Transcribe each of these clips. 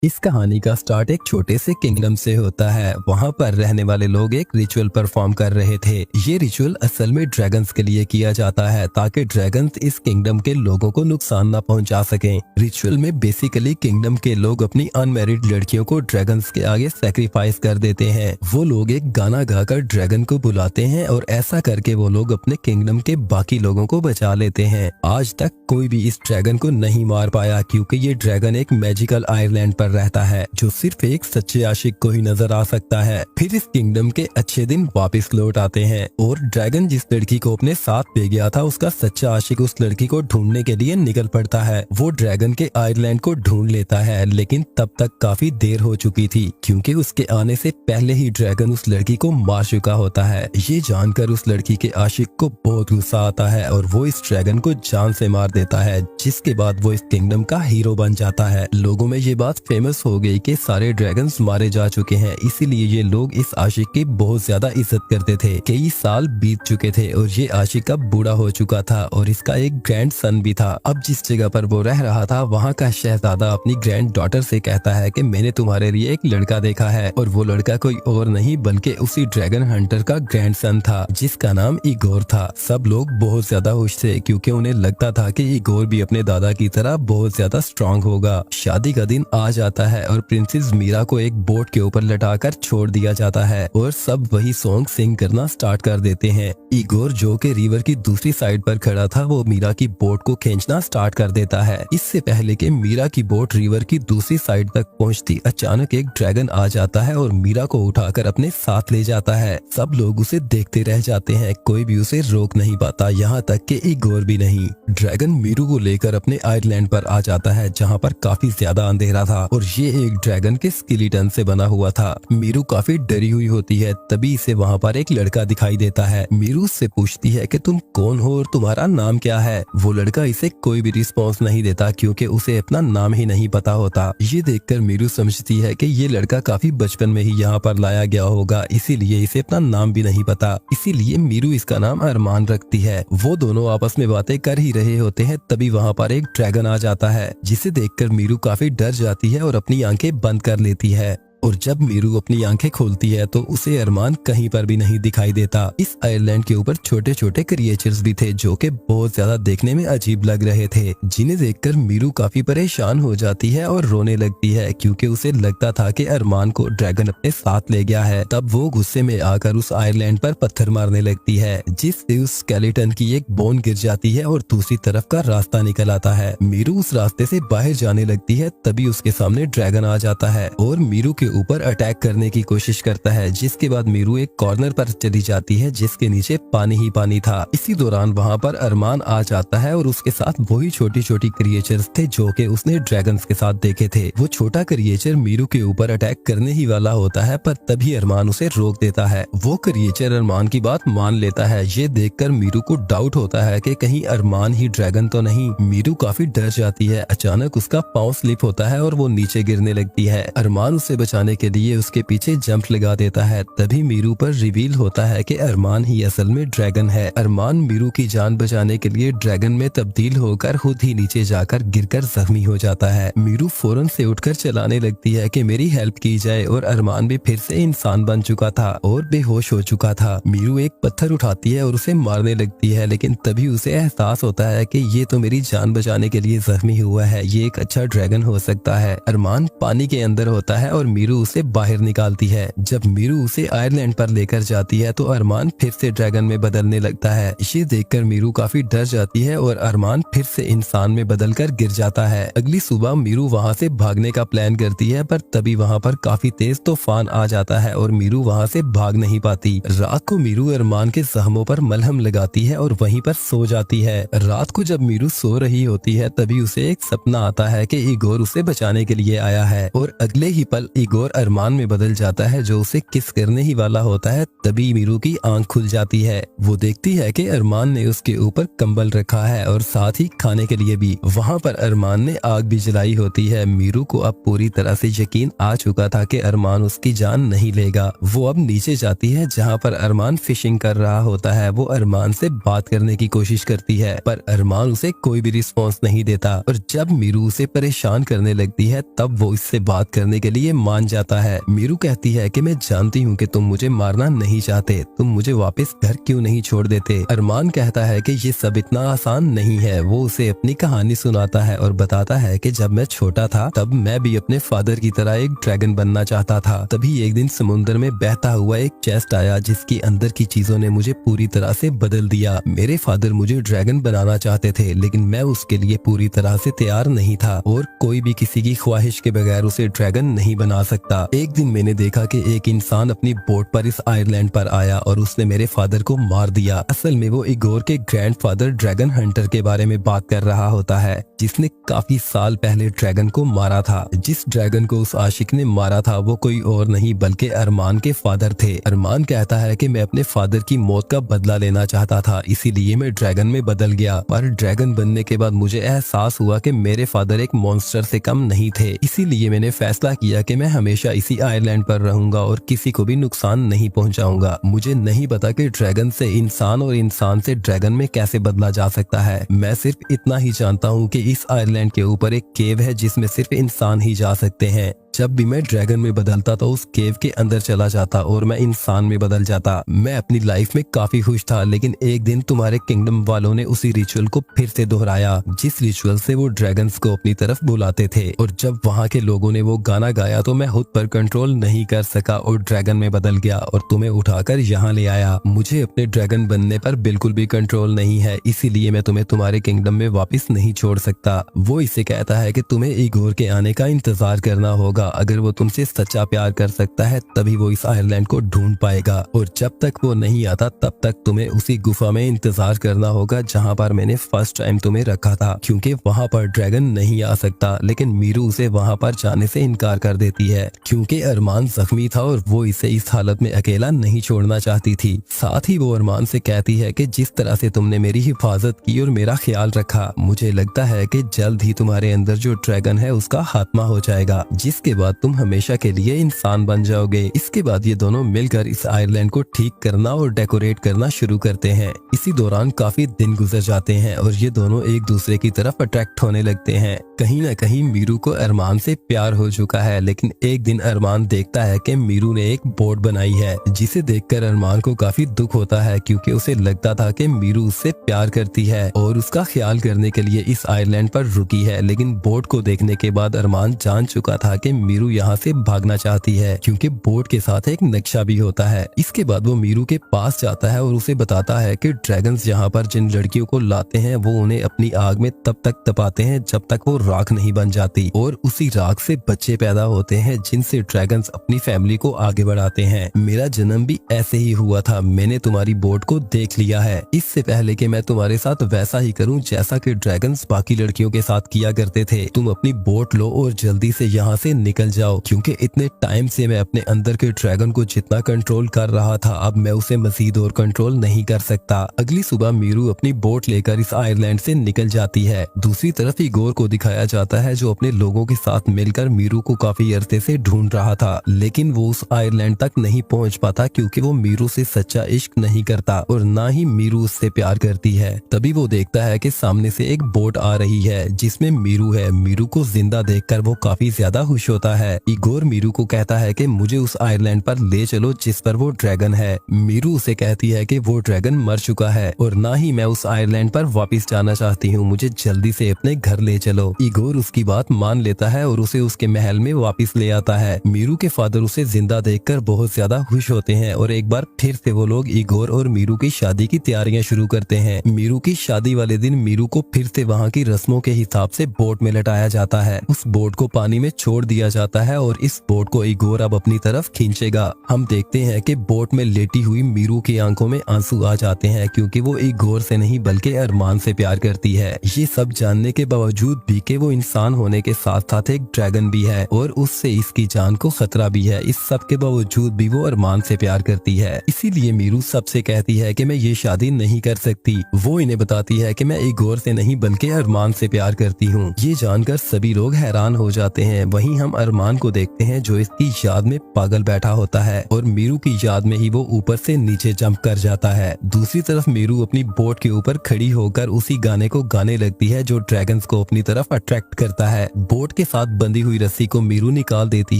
इस कहानी का स्टार्ट एक छोटे से किंगडम से होता है। वहाँ पर रहने वाले लोग एक रिचुअल परफॉर्म कर रहे थे। ये रिचुअल असल में ड्रैगन्स के लिए किया जाता है ताकि ड्रैगन्स इस किंगडम के लोगों को नुकसान न पहुंचा सकें। रिचुअल में बेसिकली किंगडम के लोग अपनी अनमैरिड लड़कियों को ड्रैगन्स के आगे सेक्रीफाइस कर देते हैं। वो लोग एक गाना गाकर ड्रैगन को बुलाते हैं और ऐसा करके वो लोग अपने किंगडम के बाकी लोगों को बचा लेते हैं। आज तक कोई भी इस ड्रैगन को नहीं मार पाया क्योंकि ये ड्रैगन एक मैजिकल आइलैंड पर रहता है जो सिर्फ एक सच्चे आशिक को ही नजर आ सकता है। फिर इस किंगडम के अच्छे दिन वापस लौट आते हैं और ड्रैगन जिस लड़की को अपने साथ ले गया था उसका सच्चा आशिक उस लड़की को ढूंढने के लिए निकल पड़ता है। वो ड्रैगन के आइलैंड को ढूंढ लेता है लेकिन तब तक काफी देर हो चुकी थी क्योंकि उसके आने से पहले ही ड्रैगन उस लड़की को मार चुका होता है। ये जानकर उस लड़की के आशिक को बहुत गुस्सा आता है और वो इस ड्रैगन को जान से मार देता है, जिसके बाद वो इस किंगडम का हीरो बन जाता है। लोगों में ये बात फेमस हो गई कि सारे ड्रैगन्स मारे जा चुके हैं, इसीलिए ये लोग इस आशिक की बहुत ज्यादा इज्जत करते थे। कई साल बीत चुके थे और ये आशिक अब बूढ़ा हो चुका था और इसका एक ग्रैंड सन भी था। अब जिस जगह पर वो रह रहा था वहाँ का शहजादा अपनी ग्रैंड डॉटर से कहता है कि मैंने तुम्हारे लिए एक लड़का देखा है और वो लड़का कोई और नहीं बल्कि उसी ड्रैगन हंटर का ग्रैंड सन था जिसका नाम इगोर था। सब लोग बहुत ज्यादा खुश थे क्योंकि उन्हें लगता था कि इगोर भी अपने दादा की तरह बहुत ज्यादा स्ट्रांग होगा। शादी का दिन आ जाता है और प्रिंसेस मीरा को एक बोट के ऊपर लटाकर छोड़ दिया जाता है और सब वही सॉन्ग सिंग करना स्टार्ट कर देते हैं। इगोर जो कि रिवर की दूसरी साइड पर खड़ा था वो मीरा की बोट को खींचना स्टार्ट कर देता है। इससे पहले कि मीरा की बोट रिवर की दूसरी साइड तक पहुंचती अचानक एक ड्रैगन आ जाता है और मीरा को उठाकर अपने साथ ले जाता है। सब लोग उसे देखते रह जाते हैं, कोई भी उसे रोक नहीं पाता, यहाँ तक कि इगोर भी नहीं। ड्रैगन मीरू को लेकर अपने आइलैंड पर आ जाता है जहाँ पर काफी ज्यादा अंधेरा था और ये एक ड्रैगन के स्केलेटन से बना हुआ था। मीरू काफी डरी हुई होती है, तभी इसे वहाँ पर एक लड़का दिखाई देता है। मीरू उससे पूछती है कि तुम कौन हो और तुम्हारा नाम क्या है। वो लड़का इसे कोई भी रिस्पॉन्स नहीं देता क्योंकि उसे अपना नाम ही नहीं पता होता। ये देखकर मीरू समझती है कि ये लड़का काफी बचपन में ही यहाँ पर लाया गया होगा, इसीलिए इसे अपना नाम भी नहीं पता। इसीलिए मीरू इसका नाम अरमान रखती है। वो दोनों आपस में बातें कर ही रहे होते हैं तभी वहाँ पर एक ड्रैगन आ जाता है जिसे देखकर मीरू काफी डर जाती है और अपनी आंखें बंद कर लेती है। और जब मीरू अपनी आंखें खोलती है तो उसे अरमान कहीं पर भी नहीं दिखाई देता। इस आइलैंड के ऊपर छोटे छोटे क्रिएचर्स भी थे जो कि बहुत ज्यादा देखने में अजीब लग रहे थे, जिन्हें देखकर मीरू काफी परेशान हो जाती है और रोने लगती है क्योंकि उसे लगता था कि अरमान को ड्रैगन अपने साथ ले गया है। तब वो गुस्से में आकर उस आइलैंड पर पत्थर मारने लगती है जिससे उस स्केलेटन की एक बोन गिर जाती है और दूसरी तरफ का रास्ता निकल आता है। मीरू उस रास्ते से बाहर जाने लगती है तभी उसके सामने ड्रैगन आ जाता है और मीरू के ऊपर अटैक करने की कोशिश करता है, जिसके बाद मीरू एक कॉर्नर पर चली जाती है जिसके नीचे पानी ही पानी था। इसी दौरान वहाँ पर अरमान आ जाता है और उसके साथ वही छोटी छोटी क्रिएचर्स थे जो कि उसने ड्रैगन्स के साथ देखे थे। वो छोटा क्रिएचर मीरू के ऊपर अटैक करने ही वाला होता है पर तभी अरमान उसे रोक देता है। वो क्रिएचर अरमान की बात मान लेता है। ये देखकर मीरू को डाउट होता है कि कहीं अरमान ही ड्रैगन तो नहीं। मीरू काफी डर जाती है। अचानक उसका पाँव स्लिप होता है और वो नीचे गिरने लगती है। अरमान उसे बचाने के लिए उसके पीछे जंप लगा देता है। तभी मीरू पर रिवील होता है कि अरमान ही असल में ड्रैगन है। अरमान मीरू की जान बचाने के लिए ड्रैगन में तब्दील होकर खुद ही नीचे जाकर गिरकर जख्मी हो जाता है। मीरू फौरन से उठकर चलाने लगती है कि मेरी हेल्प की जाए और अरमान भी फिर से इंसान बन चुका था और बेहोश हो चुका था। मीरू एक पत्थर उठाती है और उसे मारने लगती है लेकिन तभी उसे एहसास होता है कि ये तो मेरी जान बचाने के लिए जख्मी हुआ है, ये एक अच्छा ड्रैगन हो सकता है। अरमान पानी के अंदर होता है और मीरू उसे बाहर निकालती है। जब मीरू उसे आयरलैंड पर लेकर जाती है तो अरमान फिर से ड्रैगन में बदलने लगता है। ये देखकर मीरू काफी डर जाती है और अरमान फिर से इंसान में बदलकर गिर जाता है। अगली सुबह मीरू वहाँ से भागने का प्लान करती है पर तभी वहाँ पर काफी तेज तूफान आ जाता है और मीरू वहाँ से भाग नहीं पाती। रात को मीरू अरमान के जख्मों पर मलहम लगाती है और वहीं पर सो जाती है। रात को जब मीरू सो रही होती है तभी उसे एक सपना आता है कि इगोर उसे बचाने के लिए आया है और अगले ही पल इगोर इगोर अरमान में बदल जाता है जो उसे किस करने ही वाला होता है। तभी मीरू की आंख खुल जाती है। वो देखती है कि अरमान ने उसके ऊपर कंबल रखा है और साथ ही खाने के लिए भी। वहाँ पर अरमान ने आग भी जलाई होती है। मीरू को अब पूरी तरह से यकीन आ चुका था कि अरमान उसकी जान नहीं लेगा। वो अब नीचे जाती है जहाँ पर अरमान फिशिंग कर रहा होता है। वो अरमान से बात करने की कोशिश करती है पर अरमान उसे कोई भी रिस्पॉन्स नहीं देता और जब मीरू उसे परेशान करने लगती है तब वो इससे बात करने के लिए मान जाता है। मीरू कहती है कि मैं जानती हूँ कि तुम मुझे मारना नहीं चाहते, तुम मुझे वापस घर क्यों नहीं छोड़ देते। अरमान कहता है कि ये सब इतना आसान नहीं है। वो उसे अपनी कहानी सुनाता है और बताता है कि जब मैं छोटा था तब मैं भी अपने फादर की तरह एक ड्रैगन बनना चाहता था। तभी एक दिन समुद्र में बहता हुआ एक चेस्ट आया जिसके अंदर की चीजों ने मुझे पूरी तरह से बदल दिया। मेरे फादर मुझे ड्रैगन बनाना चाहते थे लेकिन मैं उसके लिए पूरी तरह से तैयार नहीं था और कोई भी किसी की ख्वाहिश के बगैर उसे ड्रैगन नहीं बना सकता। एक दिन मैंने देखा कि एक इंसान अपनी बोट पर इस आइलैंड पर आया और उसने मेरे फादर को मार दिया। असल में वो इगोर के ग्रैंडफादर ड्रैगन हंटर के बारे में बात कर रहा होता है जिसने काफी साल पहले ड्रैगन को मारा था। जिस ड्रैगन को उस आशिक ने मारा था वो कोई और नहीं बल्कि अरमान के फादर थे। अरमान कहता है कि मैं अपने फादर की मौत का बदला लेना चाहता था, इसीलिए मैं ड्रैगन में बदल गया। पर ड्रैगन बनने के बाद मुझे एहसास हुआ कि मेरे फादर एक मॉन्स्टर से कम नहीं थे, इसीलिए मैंने फैसला किया कि मैं हमेशा इसी आइलैंड पर रहूंगा और किसी को भी नुकसान नहीं पहुंचाऊंगा। मुझे नहीं पता कि ड्रैगन से इंसान और इंसान से ड्रैगन में कैसे बदला जा सकता है। मैं सिर्फ इतना ही जानता हूँ कि इस आइलैंड के ऊपर एक केव है जिसमें सिर्फ इंसान ही जा सकते हैं। जब भी मैं ड्रैगन में बदलता तो उस केव के अंदर चला जाता और मैं इंसान में बदल जाता। मैं अपनी लाइफ में काफी खुश था लेकिन एक दिन तुम्हारे किंगडम वालों ने उसी रिचुअल को फिर से दोहराया जिस रिचुअल से वो ड्रैगन्स को अपनी तरफ बुलाते थे और जब वहाँ के लोगों ने वो गाना गाया तो मैं खुद पर कंट्रोल नहीं कर सका और ड्रैगन में बदल गया और तुम्हें उठाकर यहाँ ले आया। मुझे अपने ड्रैगन बनने पर बिल्कुल भी कंट्रोल नहीं है, इसीलिए मैं तुम्हें तुम्हारे किंगडम में वापस नहीं छोड़ सकता। वो इसे कहता है कि तुम्हें इगोर के आने का इंतजार करना होगा। अगर वो तुमसे सच्चा प्यार कर सकता है तभी वो इस आइलैंड को ढूंढ पाएगा और जब तक वो नहीं आता तब तक तुम्हें उसी गुफा में इंतजार करना होगा जहाँ पर मैंने फर्स्ट टाइम तुम्हें रखा था, क्योंकि वहाँ पर ड्रैगन नहीं आ सकता। लेकिन मीरू उसे वहाँ पर जाने से इनकार कर देती है क्योंकि अरमान जख्मी था और वो इसे इस हालत में अकेला नहीं छोड़ना चाहती थी। साथ ही वो अरमान से कहती है कि जिस तरह से तुमने मेरी हिफाजत की और मेरा ख्याल रखा, मुझे लगता है कि जल्द ही तुम्हारे अंदर जो ड्रैगन है उसका खात्मा हो जाएगा, जिसके बाद तुम हमेशा के लिए इंसान बन जाओगे। इसके बाद ये दोनों मिलकर इस आइलैंड को ठीक करना और डेकोरेट करना शुरू करते हैं। इसी दौरान काफी दिन गुजर जाते हैं और ये दोनों एक दूसरे की तरफ अट्रैक्ट होने लगते हैं। कहीं न कहीं मीरू को अरमान से प्यार हो चुका है, लेकिन एक दिन अरमान देखता है कि मीरू ने एक बोट बनाई है जिसे देखकर अरमान को काफी दुख होता है क्योंकि उसे लगता था कि मीरू उससे प्यार करती है और उसका ख्याल करने के लिए इस आइलैंड पर रुकी है। लेकिन बोट को देखने के बाद अरमान जान चुका था कि मीरू यहाँ से भागना चाहती है क्योंकि बोट के साथ एक नक्शा भी होता है। इसके बाद वो मीरू के पास जाता है और उसे बताता है कि ड्रैगन्स यहाँ पर जिन लड़कियों को लाते हैं वो उन्हें अपनी आग में तब तक तपाते हैं जब तक वो राख नहीं बन जाती और उसी राख से बच्चे पैदा होते हैं जिनसे ड्रैगन्स अपनी फैमिली को आगे बढ़ाते हैं। मेरा जन्म भी ऐसे ही हुआ था। मैंने तुम्हारी बोट को देख लिया है। इससे पहले कि मैं तुम्हारे साथ वैसा ही करूं जैसा कि ड्रैगन्स बाकी लड़कियों के साथ किया करते थे, तुम अपनी बोट लो और जल्दी से यहाँ से निकल जाओ क्योंकि इतने टाइम से मैं अपने अंदर के ड्रैगन को जितना कंट्रोल कर रहा था अब मैं उसे मजीद और कंट्रोल नहीं कर सकता। अगली सुबह मीरू अपनी बोट लेकर इस आइलैंड से निकल जाती है। दूसरी तरफ इगोर को दिखाया जाता है जो अपने लोगों के साथ मिलकर मीरू को काफी अरसे से ढूंढ रहा था, लेकिन वो उस आइलैंड तक नहीं पहुंच पाता क्योंकि वो मीरू से सच्चा इश्क नहीं करता और ना ही मीरू उससे प्यार करती है। तभी वो देखता है कि सामने से एक बोट आ रही है जिसमें मीरू है। मीरू को जिंदा देखकर वो काफी ज्यादा खुश होता है। इगोर मीरू को कहता है कि मुझे उस आइलैंड पर ले चलो जिस पर वो ड्रैगन है। मीरू उसे कहती है कि वो ड्रैगन मर चुका है और ना ही मैं उस आइलैंड पर वापस जाना चाहती हूँ, मुझे जल्दी से अपने घर ले चलो। इगोर उसकी बात मान लेता है और उसे उसके महल में वापस ले आता है। मीरू के फादर उसे जिंदा देखकर बहुत ज्यादा खुश होते हैं और एक बार फिर से वो लोग इगोर और मीरू की शादी की तैयारियां शुरू करते हैं। मीरू की शादी वाले दिन मीरू को फिर से वहाँ की रस्मों के हिसाब से बोट में लटाया जाता है। उस बोट को पानी में छोड़ दिया दिया जाता है और इस बोट को इगोर अब अपनी तरफ खींचेगा। हम देखते हैं कि बोट में लेटी हुई मीरू की आंखों में आंसू आ जाते हैं क्योंकि वो इगोर से नहीं बल्कि अरमान से प्यार करती है। ये सब जानने के बावजूद भी कि वो इंसान होने के साथ साथ एक ड्रैगन भी है और उससे इसकी जान को खतरा भी है, इस सब के बावजूद भी वो अरमान से प्यार करती है। इसीलिए मीरू सबसे कहती है कि मैं ये शादी नहीं कर सकती। वो इन्हें बताती है कि मैं इगोर से नहीं बल्कि अरमान से प्यार करती हूँ। ये जानकर सभी लोग हैरान हो जाते हैं। वहीं हम अरमान को देखते हैं जो इसकी याद में पागल बैठा होता है और मीरू की याद में ही वो ऊपर से नीचे जंप कर जाता है। दूसरी तरफ मीरू अपनी बोट के ऊपर खड़ी होकर उसी गाने को गाने लगती है जो ड्रैगन्स को अपनी तरफ अट्रैक्ट करता है। बोट के साथ बंधी हुई रस्सी को मीरू निकाल देती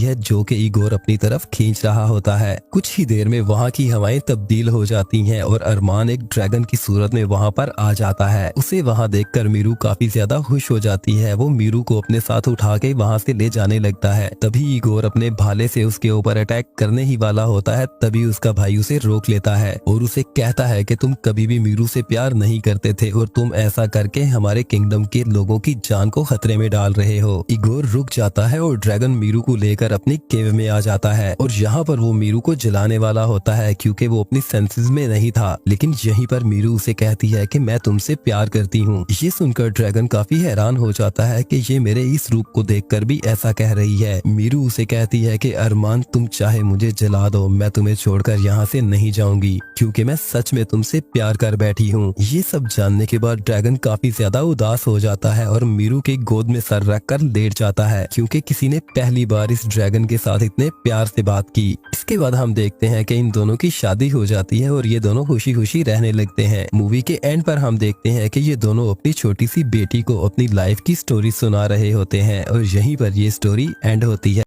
है जो कि इगोर अपनी तरफ खींच रहा होता है। कुछ ही देर में वहाँ की हवाएं तब्दील हो जाती हैं और अरमान एक ड्रैगन की सूरत में वहाँ पर आ जाता है। उसे वहाँ देखकर मीरू काफी ज्यादा खुश हो जाती है। वो मीरू को अपने साथ उठा के वहाँ से ले जाने लगता है। तभी इगोर अपने भाले से उसके ऊपर अटैक करने ही वाला होता है। तभी उसका भाई उसे रोक लेता है और उसे कहता है कि तुम कभी भी मीरू से प्यार नहीं करते थे और तुम ऐसा करके हमारे किंगडम के लोगों की जान को खतरे में डाल रहे हो। इगोर रुक जाता है और ड्रैगन मीरू को लेकर अपनी केव में आ जाता है और यहाँ पर वो मीरू को जलाने वाला होता है क्योंकि वो अपनी सेंसेस में नहीं था। लेकिन यहीं पर मीरू उसे कहती है कि मैं तुमसे प्यार करती हूँ। ये सुनकर ड्रैगन काफी हैरान हो जाता है कि ये मेरे इस रूप को देखकर भी ऐसा कह रही है। मीरू उसे कहती है कि अरमान तुम चाहे मुझे जला दो, मैं तुम्हें छोड़कर यहाँ से नहीं जाऊंगी क्योंकि मैं सच में तुमसे प्यार कर बैठी हूँ। ये सब जानने के बाद ड्रैगन काफी ज्यादा उदास हो जाता है और मीरू की गोद में सर रख कर लेट जाता है क्योंकि किसी ने पहली बार इस ड्रैगन के साथ इतने प्यार से बात की। इसके बाद हम देखते हैं कि इन दोनों की शादी हो जाती है और ये दोनों खुशी खुशी रहने लगते हैं। मूवी के एंड पर हम देखते हैं कि ये दोनों अपनी छोटी सी बेटी को अपनी लाइफ की स्टोरी सुना रहे होते हैं और यहीं पर ये स्टोरी एंड होती है।